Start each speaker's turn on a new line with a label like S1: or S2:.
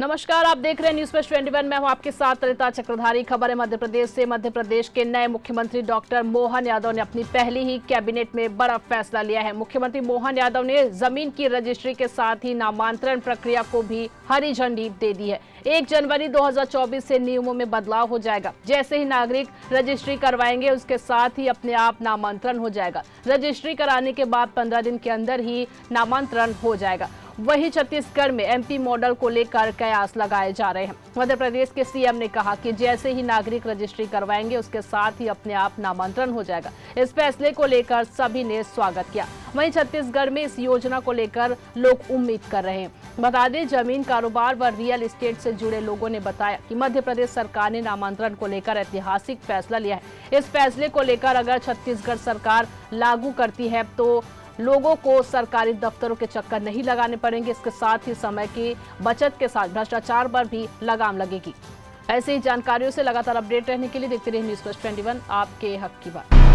S1: नमस्कार, आप देख रहे हैं न्यूज़ फर्स्ट 21। मैं हूं आपके साथ ललिता चक्रधारी। खबर है मध्य प्रदेश से। मध्य प्रदेश के नए मुख्यमंत्री डॉक्टर मोहन यादव ने अपनी पहली ही कैबिनेट में बड़ा फैसला लिया है। मुख्यमंत्री मोहन यादव ने जमीन की रजिस्ट्री के साथ ही नामांतरण प्रक्रिया को भी हरी झंडी दे दी है। 1 जनवरी 2024 से नियमों में बदलाव हो जाएगा। जैसे ही नागरिक रजिस्ट्री करवाएंगे उसके साथ ही अपने आप नामांतरण हो जाएगा। रजिस्ट्री कराने के बाद 15 दिन के अंदर ही नामांतरण हो जाएगा। वहीं छत्तीसगढ़ में एमपी मॉडल को लेकर कयास लगाए जा रहे हैं। मध्य प्रदेश के सीएम ने कहा कि जैसे ही नागरिक रजिस्ट्री करवाएंगे उसके साथ ही अपने आप नामांतरण हो जाएगा। इस फैसले को लेकर सभी ने स्वागत किया। वहीं छत्तीसगढ़ में इस योजना को लेकर लोग उम्मीद कर रहे हैं। बता दें, जमीन कारोबार व रियल एस्टेट से जुड़े लोगों ने बताया कि मध्य प्रदेश सरकार ने नामांतरण को लेकर ऐतिहासिक फैसला लिया है। इस फैसले को लेकर अगर छत्तीसगढ़ सरकार लागू करती है तो लोगों को सरकारी दफ्तरों के चक्कर नहीं लगाने पड़ेंगे। इसके साथ ही समय की बचत के साथ भ्रष्टाचार पर भी लगाम लगेगी। ऐसी ही जानकारियों से लगातार अपडेट रहने के लिए देखते रहिए न्यूज़ फर्स्ट 21, आपके हक की बात।